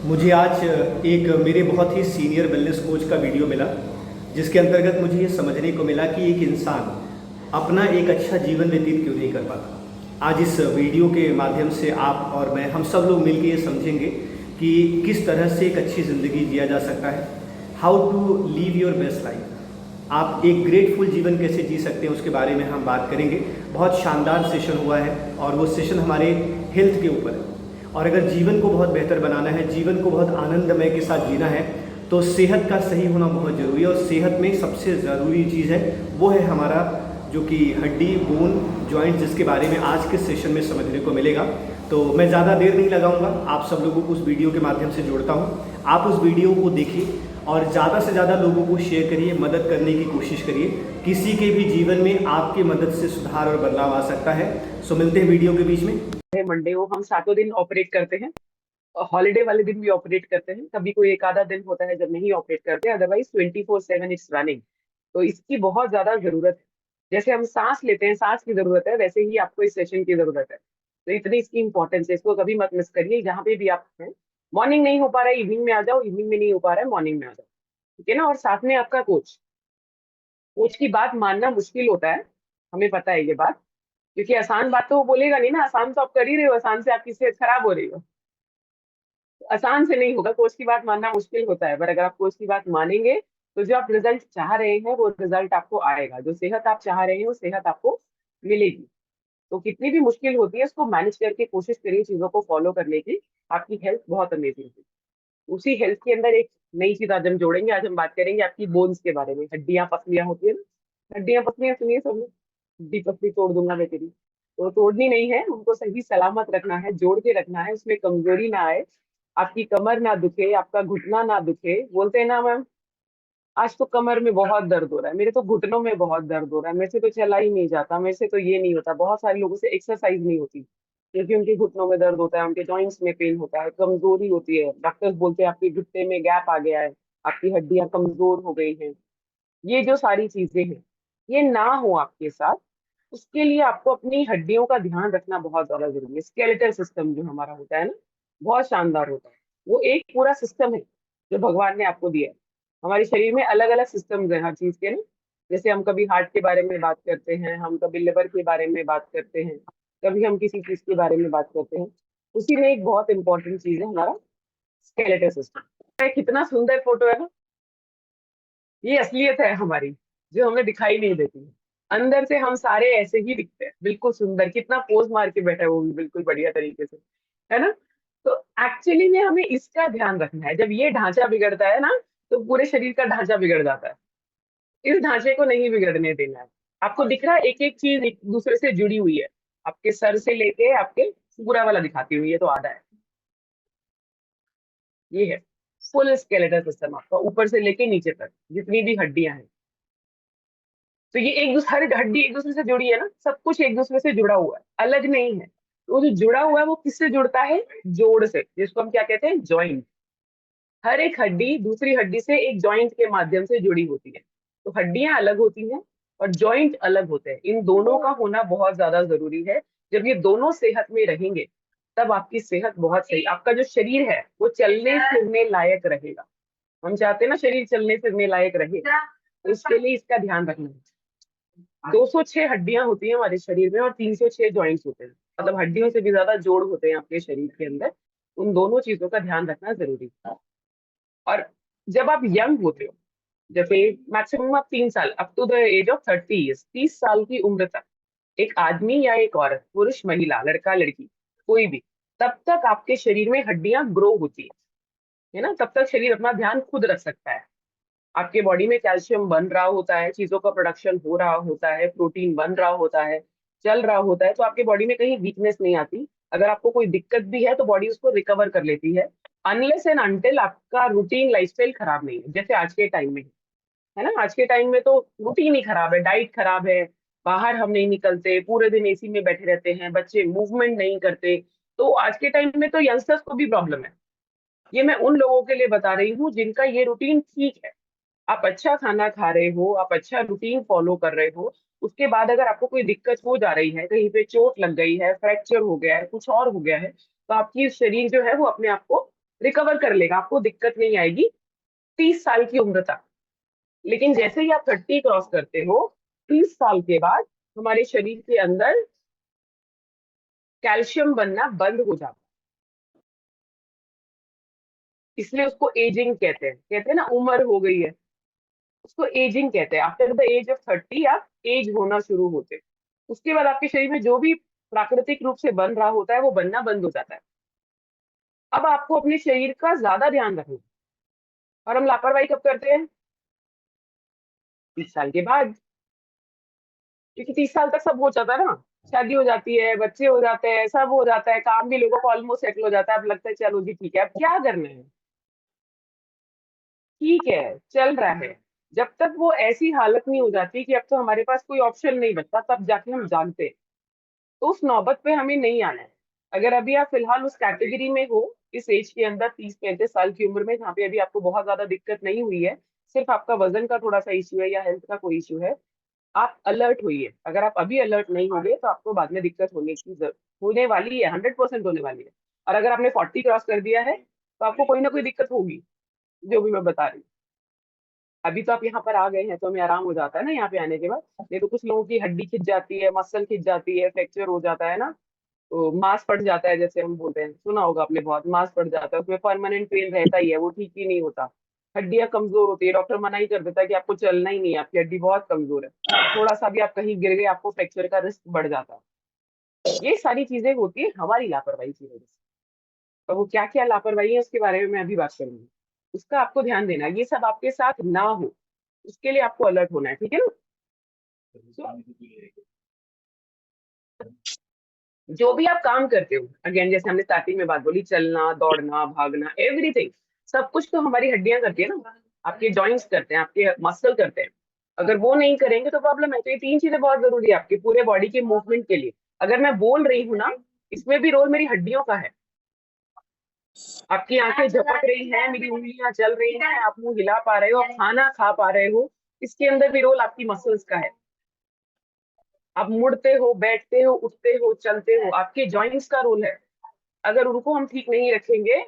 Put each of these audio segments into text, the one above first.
मुझे आज एक मेरे बहुत ही सीनियर वेलनेस कोच का वीडियो मिला, जिसके अंतर्गत मुझे ये समझने को मिला कि एक इंसान अपना एक अच्छा जीवन व्यतीत क्यों नहीं कर पाता। आज इस वीडियो के माध्यम से आप और मैं, हम सब लोग मिलकर ये समझेंगे कि किस तरह से एक अच्छी ज़िंदगी जिया जा सकता है। How to live your best life. आप एक ग्रेटफुल जीवन कैसे जी सकते हैं, उसके बारे में हम बात करेंगे। बहुत शानदार सेशन हुआ है और वो सेशन हमारे हेल्थ के ऊपर है। और अगर जीवन को बहुत बेहतर बनाना है, जीवन को बहुत आनंदमय के साथ जीना है, तो सेहत का सही होना बहुत ज़रूरी है। और सेहत में सबसे ज़रूरी चीज़ है वो है हमारा जो कि हड्डी, बोन, जॉइंट, जिसके बारे में आज के सेशन में समझने को मिलेगा। तो मैं ज़्यादा देर नहीं लगाऊंगा, आप सब लोगों को उस वीडियो के माध्यम से जोड़ता हूँ। आप उस वीडियो को देखिए और ज़्यादा से ज़्यादा लोगों को शेयर करिए, मदद करने की कोशिश करिए। किसी के भी जीवन में आपकी मदद से सुधार और बदलाव आ सकता है। सो मिलते हैं वीडियो के बीच में। मंडे को हम सातों दिन ऑपरेट करते हैं। हॉलीडे वाले दिन भी ऑपरेट करते हैं। कभी कोई एक आधा दिन होता है जब नहीं ऑपरेट करते, अदरवाइज 24/7 इट्स रनिंग। तो इसकी बहुत ज्यादा जरूरत है। जैसे हम सांस लेते हैं, सांस की जरूरत है, वैसे ही आपको इस सेशन की जरूरत है। तो इतनी इसकी इंपॉर्टेंस है, इसको कभी मत मिस करिए। जहाँ पे भी आप हैं, मॉर्निंग नहीं हो पा रहा है इवनिंग में आ जाओ, इवनिंग में नहीं हो पा रहा है मॉर्निंग में आ जाओ। ठीक है ना। और साथ में आपका कोच, कोच की बात मानना मुश्किल होता है, हमें पता है ये बात। क्योंकि आसान बात तो वो बोलेगा नहीं ना, आसान तो आप कर ही रहे हो, आसान से आपकी सेहत खराब हो रही हो। आसान से नहीं होगा, कोच की बात मानना मुश्किल होता है, पर अगर आप कोच की बात मानेंगे तो जो आप रिजल्ट चाह रहे हैं वो रिजल्ट आपको आएगा। जो सेहत आप चाह रहे हैं वो सेहत आपको मिलेगी। तो कितनी भी मुश्किल होती है उसको मैनेज करके कोशिश करिए चीजों को फॉलो करने की। आपकी हेल्थ बहुत अमेजिंग होगी। उसी हेल्थ के अंदर एक नई चीज आज हम जोड़ेंगे। आज हम बात करेंगे आपकी बोन्स के बारे में। हड्डियां पसलियां होती है ना, हड्डियां पसलियां सुनिए सब लोग। हड्डी पसली तोड़ दूंगा मैं तेरी। तो तोड़नी नहीं है, उनको सही सलामत रखना है, जोड़ के रखना है, उसमें कमजोरी ना आए। आपकी कमर ना दुखे, आपका घुटना ना दुखे। बोलते हैं ना मैम, आज तो कमर में बहुत दर्द हो रहा है, मेरे तो घुटनों में बहुत दर्द हो रहा है, मेरे से तो चला ही नहीं जाता, मेरे से तो ये नहीं होता। बहुत सारे लोगों से एक्सरसाइज नहीं होती क्योंकि उनके घुटनों में दर्द होता है, उनके जॉइंट्स में पेन होता है, कमजोरी होती है। डॉक्टर्स बोलते हैं आपके घुटने में गैप आ गया है, आपकी हड्डियां कमजोर हो गई हैं। ये जो सारी चीजें हैं, ये ना हो आपके साथ, उसके लिए आपको अपनी हड्डियों का ध्यान रखना बहुत ज्यादा जरूरी है। स्केलेटल सिस्टम जो हमारा होता है ना, बहुत शानदार होता है। वो एक पूरा सिस्टम है जो भगवान ने आपको दिया है। हमारे शरीर में अलग अलग सिस्टम्स हैं हर चीज के ना। जैसे हम कभी हार्ट के बारे में बात करते हैं, हम कभी लिवर के बारे में बात करते हैं, कभी हम किसी चीज के बारे में बात करते हैं। उसी में एक बहुत इंपॉर्टेंट चीज है हमारा स्केलेटल सिस्टम। कितना सुंदर फोटो है ना। ये असलियत है हमारी, जो हमें दिखाई नहीं देती है। अंदर से हम सारे ऐसे ही दिखते हैं, बिल्कुल सुंदर। कितना पोज मार के बैठा है वो भी, बिल्कुल बढ़िया तरीके से, है ना। तो एक्चुअली में हमें इसका ध्यान रखना है। जब ये ढांचा बिगड़ता है ना, तो पूरे शरीर का ढांचा बिगड़ जाता है। इस ढांचे को नहीं बिगड़ने देना है। आपको दिख रहा है एक एक चीज एक दूसरे से जुड़ी हुई है। आपके सर से लेके आपके पूरा वाला दिखाती हुई है, तो आधा है। ये है फुल स्केलेटल सिस्टम आपका, ऊपर से लेके नीचे तक जितनी भी हड्डियां हैं। तो ये एक दूसरे, हर हड्डी एक दूसरे से जुड़ी है ना, सब कुछ एक दूसरे से जुड़ा हुआ है, अलग नहीं है। तो वो जो जुड़ा हुआ है वो किससे जुड़ता है? जोड़ से, जिसको हम क्या कहते हैं? जॉइंट। हर एक हड्डी दूसरी हड्डी से एक जॉइंट के माध्यम से जुड़ी होती है। तो हड्डियां अलग होती हैं और जॉइंट अलग होते हैं। इन दोनों का होना बहुत ज्यादा जरूरी है। जब ये दोनों सेहत में रहेंगे तब आपकी सेहत बहुत सही, आपका जो शरीर है वो चलने फिरने लायक रहेगा। हम चाहते हैं ना शरीर चलने फिरने लायक रहे, तो इसके लिए इसका ध्यान रखना है। 206 हड्डियां होती हैं हमारे शरीर में और 306 जॉइंट्स होते हैं। मतलब हड्डियों से भी ज्यादा जोड़ होते हैं आपके शरीर के अंदर। उन दोनों चीजों का ध्यान रखना जरूरी है। और जब आप यंग होते हो, जैसे मैक्सिमम आप 3 साल, up to the age of 30 years, 30 साल की उम्र तक, एक आदमी या एक औरत, पुरुष महिला, लड़का लड़की, कोई भी, तब तक आपके शरीर में हड्डियां ग्रो होती है ना। तब तक शरीर अपना ध्यान खुद रख सकता है। आपके बॉडी में कैल्शियम बन रहा होता है, चीजों का प्रोडक्शन हो रहा होता है, प्रोटीन बन रहा होता है, चल रहा होता है। तो आपके बॉडी में कहीं वीकनेस नहीं आती। अगर आपको कोई दिक्कत भी है तो बॉडी उसको रिकवर कर लेती है, अनलेस एंड अनटिल आपका रूटीन लाइफस्टाइल खराब नहीं है, जैसे आज के टाइम में है ना। आज के टाइम में तो रूटीन ही खराब है, डाइट खराब है, बाहर हम नहीं निकलते, पूरे दिन एसी में बैठे रहते हैं, बच्चे मूवमेंट नहीं करते। तो आज के टाइम में तो यंगस्टर्स को भी प्रॉब्लम है। ये मैं उन लोगों के लिए बता रही हूँ जिनका ये रूटीन ठीक है। आप अच्छा खाना खा रहे हो, आप अच्छा रूटीन फॉलो कर रहे हो, उसके बाद अगर आपको कोई दिक्कत हो जा रही है, कहीं पे चोट लग गई है, फ्रैक्चर हो गया है, कुछ और हो गया है, तो आपकी शरीर जो है वो अपने आप को रिकवर कर लेगा, आपको दिक्कत नहीं आएगी 30 साल की उम्र तक। लेकिन जैसे ही आप 30 क्रॉस करते हो, 30 साल के बाद हमारे शरीर के अंदर कैल्शियम बनना बंद हो जाता है। इसलिए उसको एजिंग कहते हैं ना, उम्र हो गई है, उसको एजिंग कहते हैं। आफ्टर द एज ऑफ 30 आप एज होना शुरू होते हैं। उसके बाद आपके शरीर में जो भी प्राकृतिक रूप से बन रहा होता है वो बनना बंद हो जाता है। अब आपको अपने शरीर का ज्यादा ध्यान रखना है। और हम लापरवाही कब करते हैं? 30 साल के बाद। क्योंकि 30 साल तक सब हो जाता है ना, शादी हो जाती है, बच्चे हो जाते हैं, सब हो जाता है, काम भी लोगों को ऑलमोस्ट सेटल हो जाता है। अब लगता है चलो जी ठीक है, अब क्या करना है, ठीक है, चल रहा है। जब तक वो ऐसी हालत नहीं हो जाती कि अब तो हमारे पास कोई ऑप्शन नहीं बचता, तब जाके हम जानते हैं। तो उस नौबत पे हमें नहीं आना है। अगर अभी आप फिलहाल उस कैटेगरी में हो, इस एज के अंदर 30-35 साल की उम्र में, जहाँ पे अभी आपको बहुत ज्यादा दिक्कत नहीं हुई है, सिर्फ आपका वजन का थोड़ा सा इश्यू है या हेल्थ का कोई इश्यू है, आप अलर्ट होइए। अगर आप अभी अलर्ट नहीं होंगे तो आपको बाद में दिक्कत होने वाली है, 100% होने वाली है। और अगर आपने 40 क्रॉस कर दिया है तो आपको कोई ना कोई दिक्कत होगी, जो भी मैं बता रही हूँ। अभी तो आप यहाँ पर आ गए हैं तो हमें आराम हो जाता है ना यहाँ पे आने के बाद। नहीं तो कुछ लोगों की हड्डी खिंच जाती है, मसल खिंच जाती है, फ्रैक्चर हो जाता है ना, तो मांस पड़ जाता है, जैसे हम बोलते हैं, सुना होगा आपने, बहुत मांस पड़ जाता है, उसमें परमानेंट पेन रहता ही है, वो ठीक ही नहीं होता। हड्डियां कमजोर होती है, डॉक्टर मना ही कर देता है कि आपको चलना ही नहीं है, आपकी हड्डी बहुत कमजोर है। थोड़ा सा भी आप कहीं गिर गए, आपको फ्रैक्चर का रिस्क बढ़ जाता है। ये सारी चीजें होती है हमारी लापरवाही की वजह से। तो वो क्या क्या लापरवाही है उसके बारे में मैं अभी बात करूंगी। उसका आपको ध्यान देना है, ये सब आपके साथ ना हो, उसके लिए आपको अलर्ट होना है, ठीक है ना। जो भी आप काम करते हो, अगेन जैसे हमने स्टार्टिंग में बात बोली, चलना, दौड़ना, भागना, एवरीथिंग, सब कुछ तो हमारी हड्डियां करती है ना, आपके जॉइंट्स करते हैं, आपके मसल करते हैं। अगर वो नहीं करेंगे तो प्रॉब्लम है। तो ये तीन चीजें बहुत जरूरी है आपके पूरे बॉडी के मूवमेंट के लिए। अगर मैं बोल रही हूँ ना, इसमें भी रोल मेरी हड्डियों का है। आपकी आंखें झपक रही हैं, मेरी उंगलियां चल रही हैं, आप मुंह हिला पा रहे हो, आप खाना खा पा रहे हो, इसके अंदर भी रोल आपकी मसल्स का है। आप मुड़ते हो, बैठते हो, उठते हो, चलते हो, आपके जॉइंट्स का रोल है। अगर उनको हम ठीक नहीं रखेंगे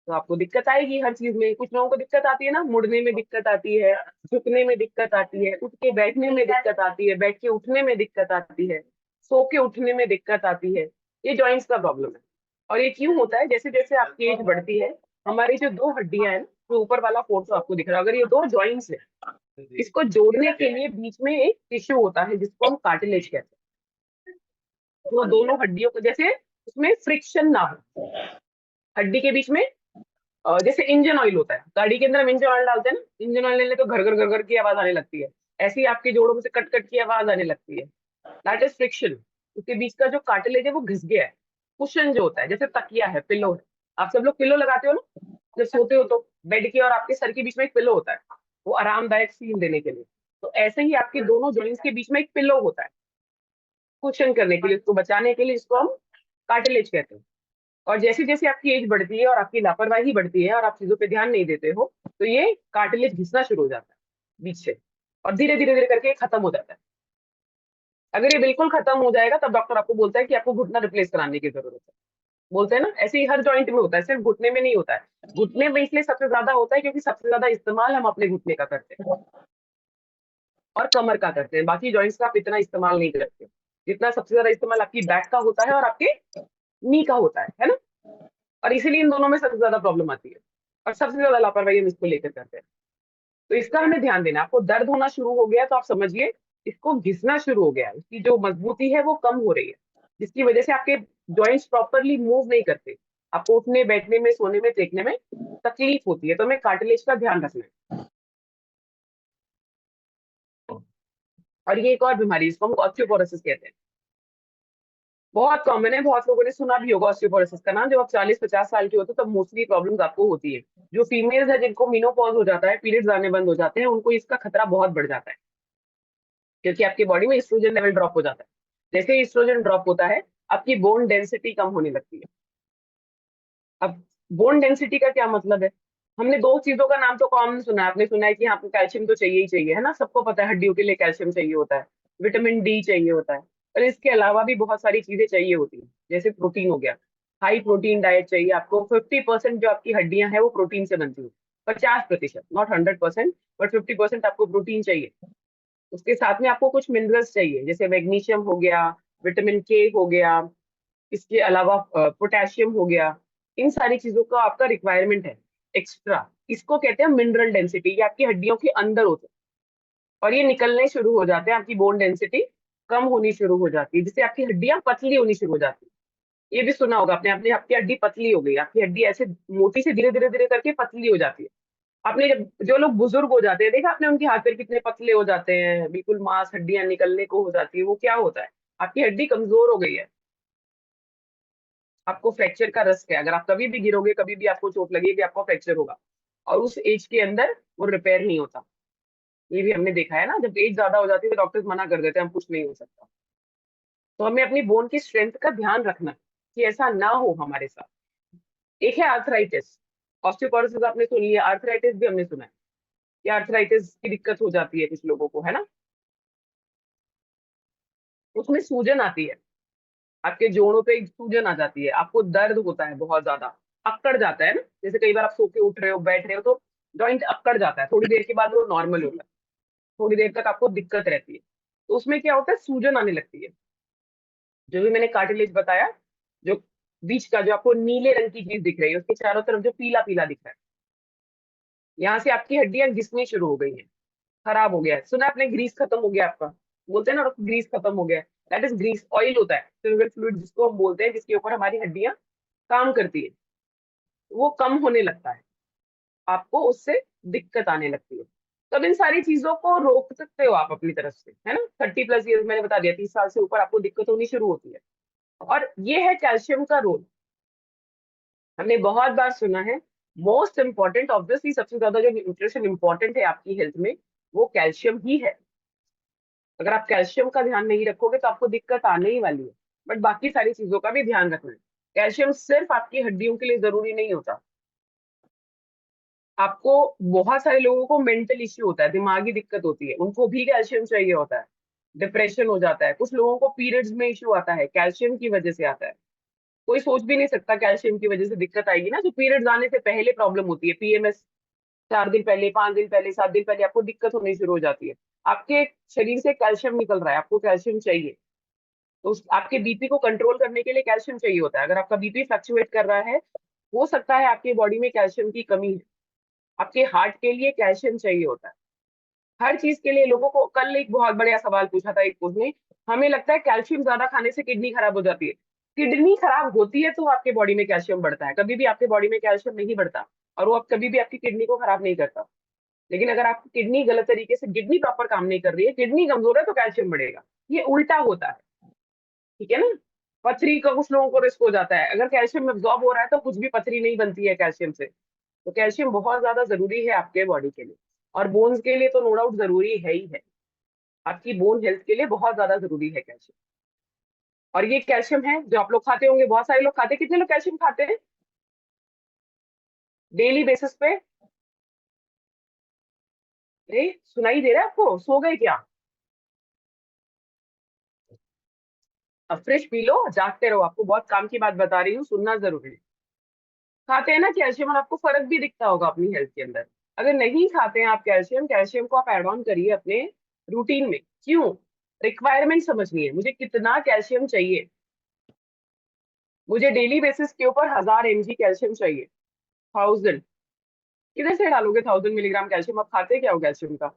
तो आपको दिक्कत आएगी हर चीज में। कुछ लोगों को दिक्कत आती है ना, मुड़ने में दिक्कत आती है, झुकने में दिक्कत आती है, उठ के बैठने में दिक्कत आती है, बैठ के उठने में दिक्कत आती है, सो के उठने में दिक्कत आती है। ये जॉइंट्स का प्रॉब्लम है। और ये क्यों होता है? जैसे जैसे आपकी एज बढ़ती है, हमारी जो दो हड्डियां हैं ना, जो ऊपर वाला फोटो आपको दिख रहा है, अगर ये दो जॉइंट्स है, इसको जोड़ने के लिए बीच में एक टिश्यू होता है जिसको हम कार्टिलेज कहते हैं। वो दोनों हड्डियों को, जैसे उसमें फ्रिक्शन ना हो हड्डी के बीच में। जैसे इंजन ऑयल होता है, गाड़ी के अंदर हम इंजन ऑयल डालते हैं ना, इंजन ऑयल लेने तो घर घर घर घर की आवाज आने लगती है। ऐसे ही आपके जोड़ों में से कट कट की आवाज आने लगती है। That is friction. उसके बीच का जो कार्टिलेज है वो घिस गया है। कुशन जो होता है, जैसे तकिया है, पिलो है, आप सब लोग पिलो लगाते हो ना जब सोते हो, तो बेड के और आपके सर के बीच में एक पिलो होता है, वो आरामदायक फील देने के लिए। तो ऐसे ही आपके दोनों जॉइंट्स के बीच में एक पिलो होता है, कुशन करने के लिए, उसको बचाने के लिए, जिसको हम कार्टिलेज कहते हैं। और जैसे जैसे आपकी एज बढ़ती है और आपकी लापरवाही बढ़ती है और आप चीजों पे ध्यान नहीं देते हो, तो ये कार्टिलेज घिसना शुरू हो जाता है बीच से, और धीरे धीरे धीरे करके ये खत्म हो जाता है। अगर ये बिल्कुल खत्म हो जाएगा तब डॉक्टर आपको बोलता है कि आपको घुटना रिप्लेस कराने की जरूरत है। बोलते हैं ना, ऐसे ही हर जॉइंट में होता है, सिर्फ घुटने में नहीं होता है। घुटने में इसलिए सबसे ज्यादा होता है क्योंकि सबसे ज्यादा इस्तेमाल हम अपने घुटने का करते हैं और कमर का करते हैं। बाकी जॉइंट्स का आप इतना इस्तेमाल नहीं करते जितना सबसे ज्यादा इस्तेमाल आपकी बैक का होता है और आपके नी का होता है ना। और इसीलिए इन दोनों में सबसे ज्यादा प्रॉब्लम आती है और सबसे ज्यादा लापरवाही हम इसको लेकर करते हैं। तो इसका हमें ध्यान देना है। आपको दर्द होना शुरू हो गया तो आप समझिए इसको घिसना शुरू हो गया है, इसकी जो मजबूती है वो कम हो रही है, जिसकी वजह से आपके जॉइंट्स प्रॉपरली मूव नहीं करते, आपको उठने बैठने में, सोने में, टेकने में तकलीफ होती है। तो हमें कार्टिलेज का ध्यान रखना है। और ये एक और बीमारी, इसको हम ऑस्टियोपोरोसिस कहते हैं, बहुत कॉमन है, बहुत लोगों ने सुना भी होगा ऑस्टियोपोरोसिस का नाम। जब आप 40-50 साल के होते हो तब मोस्टली प्रॉब्लम्स आपको होती है। जो फीमेल्स है जिनको मीनोपॉज हो जाता है, पीरियड्स आने बंद हो जाते हैं, उनको इसका खतरा बहुत बढ़ जाता है, क्योंकि आपकी बॉडी में एस्ट्रोजन लेवल ड्रॉप हो जाता है। जैसे एस्ट्रोजन ड्रॉप होता है, आपकी बोन डेंसिटी कम होने लगती है। अब बोन डेंसिटी का क्या मतलब है? हमने दो चीजों का नाम तो कॉमन सुना है, आपने सुना है कि हाँ, आपको कैल्शियम तो चाहिए ही चाहिए, है ना, सबको पता है हड्डियों के लिए कैल्शियम चाहिए होता है, विटामिन डी चाहिए होता है, और इसके अलावा भी बहुत सारी चीजें चाहिए होती है, जैसे प्रोटीन हो गया। हाई प्रोटीन डाइट चाहिए आपको। 50% जो आपकी हड्डियां हैं वो प्रोटीन से बनती है, 50%, नॉट 100%, बट 50% आपको प्रोटीन चाहिए। उसके साथ में आपको कुछ मिनरल्स चाहिए, जैसे मैग्नीशियम हो गया, विटामिन के हो गया, इसके अलावा पोटेशियम हो गया। इन सारी चीजों का आपका रिक्वायरमेंट है एक्स्ट्रा। इसको कहते हैं मिनरल डेंसिटी। ये आपकी हड्डियों के अंदर होते हैं और ये निकलने शुरू हो जाते हैं, आपकी बोन डेंसिटी कम होनी शुरू हो जाती है, जिससे आपकी हड्डियां पतली होनी शुरू हो जाती है। ये भी सुना होगा आपने, आपने आपकी हड्डी पतली हो गई, आपकी हड्डी ऐसे मोटी से धीरे धीरे धीरे करके पतली हो जाती है। आपने जब जो लोग बुजुर्ग हो जाते हैं, देखा आपने उनके हाथ पैर कितने पतले हो जाते हैं, बिल्कुल मांस हड्डियां निकलने को हो जाती है, वो क्या होता है? आपकी हड्डी कमजोर हो गई है। आपको फ्रैक्चर का रिस्क है, अगर आप कभी भी गिरोगे, कभी भी आपको चोट लगेगी, आपको फ्रैक्चर होगा। और उस एज के अंदर वो रिपेयर नहीं होता। ये भी हमने देखा है ना, जब एज ज्यादा हो जाती है तो डॉक्टर्स मना कर देते हैं, हम कुछ नहीं हो सकता। तो हमें अपनी बोन की स्ट्रेंथ का ध्यान रखना है कि ऐसा ना हो हमारे साथ। एक है आर्थराइटिस। ऑस्टियोपोरोसिस आपने सुन लिया, आर्थराइटिस भी हमने सुना है कि आर्थराइटिस की दिक्कत हो जाती है कुछ लोगों को, है ना। उसमें सूजन आती है, आपके जोड़ों पे एक सूजन आ जाती है, आपको दर्द होता है बहुत ज्यादा, अकड़ जाता है ना। जैसे कई बार आप सो के उठ रहे हो, बैठ रहे हो, तो जॉइंट अकड़ जाता है, थोड़ी देर के बाद वो नॉर्मल होता है, थोड़ी देर तक आपको दिक्कत रहती है। तो उसमें क्या होता है, सूजन आने लगती है। जो भी मैंने कार्टिलेज बताया, जो बीच का जो आपको नीले रंग की चीज दिख रही है, उसके चारों तरफ जो पीला पीला दिख रहा है, यहाँ से आपकी हड्डियां घिसनी शुरू हो गई हैं, खराब हो गया है। सुना आपने ग्रीस खत्म हो गया आपका, बोलते हैं ना ग्रीस खत्म हो गया है। दैट इज ग्रीस, ऑयल होता है, सिल्वर फ्लूइड जिसको हम बोलते हैं, जिसके ऊपर हमारी हड्डियां काम करती है, वो कम होने लगता है, आपको उससे दिक्कत आने लगती है। तो अब इन सारी चीजों को रोक सकते हो आप अपनी तरफ से, है ना। 30+ ईयर्स मैंने बता दिया, 30 साल से ऊपर आपको दिक्कत होनी शुरू होती है। और ये है कैल्शियम का रोल। हमने बहुत बार सुना है, मोस्ट इंपॉर्टेंट, ऑब्वियसली सबसे ज्यादा जो न्यूट्रिशन इंपॉर्टेंट है आपकी हेल्थ में, वो कैल्शियम ही है। अगर आप कैल्शियम का ध्यान नहीं रखोगे तो आपको दिक्कत आने ही वाली है। बट बाकी सारी चीजों का भी ध्यान रखना है। कैल्शियम सिर्फ आपकी हड्डियों के लिए जरूरी नहीं होता। आपको, बहुत सारे लोगों को मेंटल इश्यू होता है, दिमागी दिक्कत होती है, उनको भी कैल्शियम चाहिए होता है। डिप्रेशन हो जाता है, कुछ लोगों को पीरियड्स में इश्यू आता है, कैल्शियम की वजह से आता है। कोई सोच भी नहीं सकता कैल्शियम की वजह से दिक्कत आएगी ना। जो पीरियड्स आने से पहले प्रॉब्लम होती है, पीएमएस, 4 दिन पहले, 5 दिन पहले, 7 दिन पहले आपको दिक्कत होनी शुरू हो जाती है। आपके शरीर से कैल्शियम निकल रहा है, आपको कैल्शियम चाहिए। तो उस आपके बीपी को कंट्रोल करने के लिए कैल्शियम चाहिए होता है। अगर आपका बीपी फ्लक्चुएट कर रहा है, हो सकता है आपकी बॉडी में कैल्शियम की कमी है। आपके हार्ट के लिए कैल्शियम चाहिए होता है, हर चीज के लिए। लोगों को कल एक बहुत बढ़िया सवाल पूछा था एक उसने, हमें लगता है कैल्शियम ज्यादा खाने से किडनी खराब हो जाती है। किडनी खराब होती है तो आपके बॉडी में कैल्शियम बढ़ता है, कभी भी आपके बॉडी में कैल्शियम नहीं बढ़ता। और वो आप कभी भी आपकी किडनी को खराब नहीं करता। लेकिन अगर आपकी किडनी गलत तरीके से, किडनी प्रॉपर काम नहीं कर रही है, किडनी कमजोर है, तो कैल्शियम बढ़ेगा। ये उल्टा होता है, ठीक है ना। पथरी का कुछ लोगों को रिस्क हो जाता है, अगर कैल्शियम एब्जॉर्ब हो रहा है तो कुछ भी पथरी नहीं बनती है कैल्शियम से। तो कैल्शियम बहुत ज्यादा जरूरी है आपके बॉडी के लिए, और बोन्स के लिए तो नो डाउट जरूरी है ही है। आपकी बोन हेल्थ के लिए बहुत ज्यादा जरूरी है कैल्शियम। और ये कैल्शियम है जो आप लोग खाते होंगे, बहुत सारे लोग खाते हैं। कितने लोग कैल्शियम खाते हैं डेली बेसिस पे? अरे सुनाई दे रहा है आपको, सो गए क्या? अब फ्रेश पी लो, जागते रहो, आपको बहुत काम की बात बता रही हूँ, सुनना जरूरी है। खाते हैं ना कैल्शियम, और आपको फर्क भी दिखता होगा अपनी हेल्थ के अंदर। अगर नहीं खाते हैं आप कैल्शियम, कैल्शियम को आप ऐड ऑन करिए अपने रूटीन में। क्यों? रिक्वायरमेंट समझनी है, मुझे कितना कैल्शियम चाहिए। मुझे डेली बेसिस के ऊपर 1000 mg कैल्शियम चाहिए, 1000। किधर से डालोगे 1000 मिलीग्राम कैल्शियम? आप खाते क्या हो कैल्शियम का?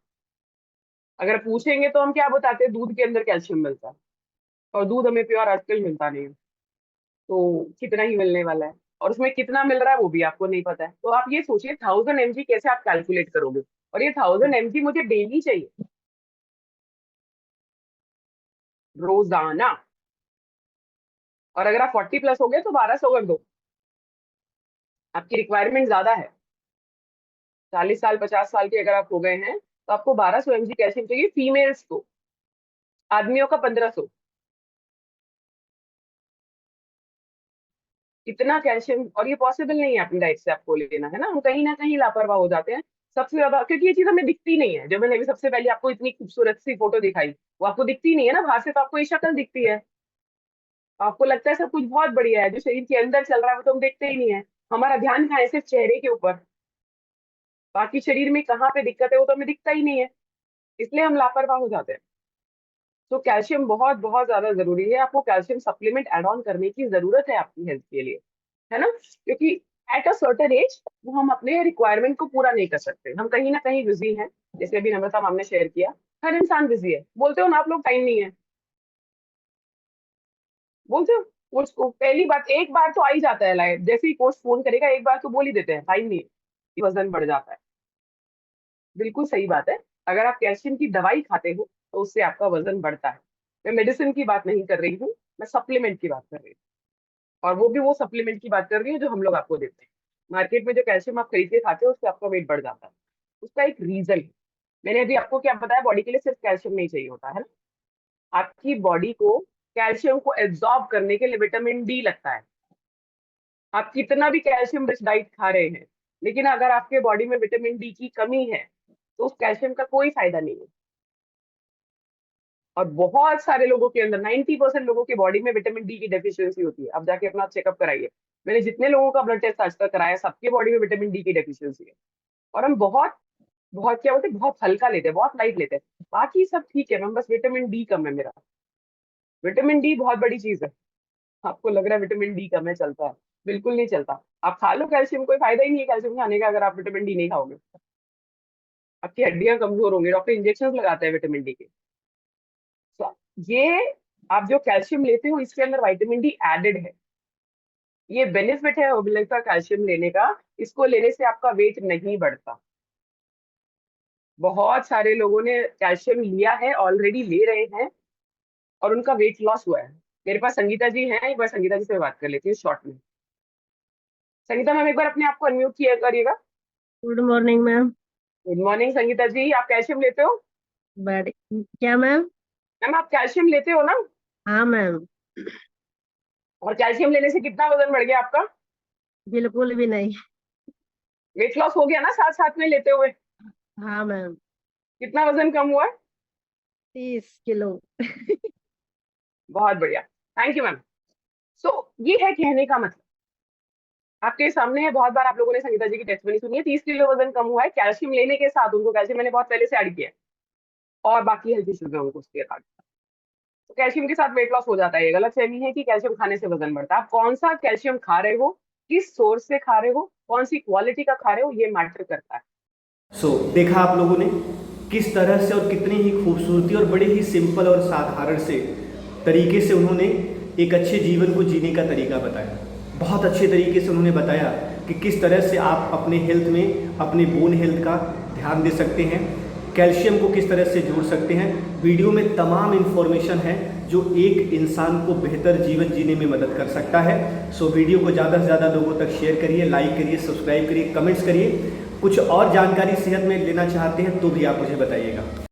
अगर पूछेंगे तो हम क्या बताते हैं, दूध के अंदर कैल्शियम मिलता है, और दूध हमें प्योर आजकल मिलता नहीं है। तो कितना ही मिलने वाला है, और उसमें कितना मिल रहा है वो भी आपको नहीं पता है। तो आप ये सोचिए 1000 mg कैसे आप कैलकुलेट करोगे, और ये 1000 mg मुझे डेली चाहिए, रोजाना। और अगर आप 40+ हो गए तो 1200 कर दो, आपकी रिक्वायरमेंट ज्यादा है। 40 साल 50 साल के अगर आप हो गए हैं तो आपको 1200 mg कैल्शियम चाहिए, फीमेल्स को। आदमियों का 1500। इतना कैल्शियम, और ये पॉसिबल नहीं है अपनी डाइट से आपको लेना, है ना। हम कहीं ना कहीं लापरवाह हो जाते हैं सबसे ज्यादा, क्योंकि ये चीज हमें दिखती नहीं है। जो मैंने अभी सबसे पहले आपको इतनी खूबसूरत सी फोटो दिखाई, वो आपको दिखती नहीं है ना, बाहर से तो आपको ये शक्ल दिखती है। आपको लगता है सब कुछ बहुत बढ़िया है, जो शरीर के अंदर चल रहा है वो तो हम देखते ही नहीं है। हमारा ध्यान कहाँ है, सिर्फ चेहरे के ऊपर। बाकी शरीर में कहाँ पे दिक्कत है वो तो हमें दिखता ही नहीं है, इसलिए हम लापरवाह हो जाते हैं। तो कैल्शियम बहुत बहुत ज्यादा जरूरी है, आपको कैल्शियम सप्लीमेंट एड ऑन करने की जरूरत है आपकी हेल्थ के लिए, है ना। क्योंकि एट अ सर्टेन एज वो हम अपने रिक्वायरमेंट को पूरा नहीं कर सकते, हम कहीं ना कहीं बिजी हैं। जैसे अभी नम्रता मैम ने शेयर किया, हर इंसान बिजी है, बोलते हो ना आप लोग टाइम नहीं है, बोलते हो। उसको पहली बात, एक बार तो आ ही जाता है लाइव, जैसे ही कोच फोन करेगा एक बार तो बोल ही देते हैं टाइम नहीं है, वजन बढ़ जाता है। बिल्कुल सही बात है। अगर आप कैल्शियम की दवाई खाते हो तो उससे आपका वजन बढ़ता है। मैं मेडिसिन की बात नहीं कर रही हूँ, मैं सप्लीमेंट की बात कर रही हूँ। और वो भी वो सप्लीमेंट की बात कर रही हूँ जो हम लोग आपको देते हैं। मार्केट में जो कैल्शियम आप खरीद के खाते हो उससे आपका वेट बढ़ जाता है, उसका एक रीजन है। मैंने अभी आपको क्या बताया, बॉडी के लिए सिर्फ कैल्शियम नहीं चाहिए होता है ना, आपकी बॉडी को कैल्शियम को एब्जॉर्ब करने के लिए विटामिन डी लगता है। आप कितना भी कैल्शियम रिच डाइट खा रहे हैं, लेकिन अगर आपके बॉडी में विटामिन डी की कमी है तो उस कैल्शियम का कोई फायदा नहीं है। और बहुत सारे लोगों के अंदर 90% लोगों की बॉडी में विटामिन डी की डेफिशिएंसी होती है। आप जाके अपना चेकअप कराइए, मैंने जितने लोगों का ब्लड टेस्ट आज तक कराया सबके बॉडी में विटामिन डी की डेफिशिएंसी है। और हम बहुत बहुत क्या बोलते हैं, बहुत हल्का लेते हैं, बहुत लाइट लेते हैं। बाकी सब ठीक है मैम, बस विटामिन डी कम है मेरा। विटामिन डी बहुत बड़ी चीज है। आपको लग रहा है विटामिन डी कम है, चलता है, बिल्कुल नहीं चलता। आप खा लो कैल्शियम, कोई फायदा ही नहीं है कैल्शियम खाने का अगर आप विटामिन डी नहीं खाओगे। आपकी हड्डियां कमजोर होंगी, डॉक्टर इंजेक्शन लगाते हैं विटामिन डी के। तो ये आप जो कैल्शियम लेते हो इसके अंदर विटामिन डी एडेड है, ये बेनिफिट है ओबेलिक का कैल्शियम लेने का। इसको लेने से आपका वेट नहीं बढ़ता। बहुत सारे लोगों ने कैल्शियम लिया है, ऑलरेडी ले रहे हैं, और उनका वेट लॉस हुआ है। मेरे पास संगीता जी हैं, एक बार संगीता जी से बात कर लेती हूँ शॉर्ट में। संगीता मैम एक बार अपने आप को अनम्यूट किया करिएगा। Good morning ma'am. Good morning Sangeeta ji, आप कैल्शियम लेते हो? बट क्या मैम? मैम आप कैल्शियम लेते हो ना? हाँ मैम। और कैल्शियम लेने से कितना वजन बढ़ गया आपका? बिल्कुल भी नहीं। वेट लॉस हो गया ना साथ साथ में लेते हुए? हाँ मैम। कितना वजन कम हुआ है? 30 किलो। बहुत बढ़िया, थैंक यू मैम। सो ये है कहने का मतलब, आपके सामने है। बहुत बार आप लोगों ने संगीता जी की टेस्टमनी सुनी है, 30 किलो वजन कम हुआ है कैल्शियम लेने के साथ। उनको कैल्शियम मैंने बहुत पहले से ऐड किया है, और बाकी हेल्थ इश्यूज है उनको उसके बाद। तो कैल्शियम के साथ वेट लॉस हो जाता है। ये गलत फहमी है कि कैल्शियम खाने से वजन बढ़ता है। आप कौन सा कैल्शियम खा रहे हो, किस सोर्स से खा रहे हो, कौन सी क्वालिटी का खा रहे हो, ये मैटर करता है। देखा आप लोगों ने किस तरह से और कितनी ही खूबसूरती और बड़े ही सिंपल और साधारण से तरीके से उन्होंने एक अच्छे जीवन को जीने का तरीका बताया। बहुत अच्छे तरीके से उन्होंने बताया कि किस तरह से आप अपने हेल्थ में, अपने बोन हेल्थ का ध्यान दे सकते हैं, कैल्शियम को किस तरह से जोड़ सकते हैं। वीडियो में तमाम इन्फॉर्मेशन है जो एक इंसान को बेहतर जीवन जीने में मदद कर सकता है। वीडियो को ज़्यादा से ज़्यादा लोगों तक शेयर करिए, लाइक करिए, सब्सक्राइब करिए, कमेंट्स करिए। कुछ और जानकारी सेहत में लेना चाहते हैं तो भी आप मुझे बताइएगा।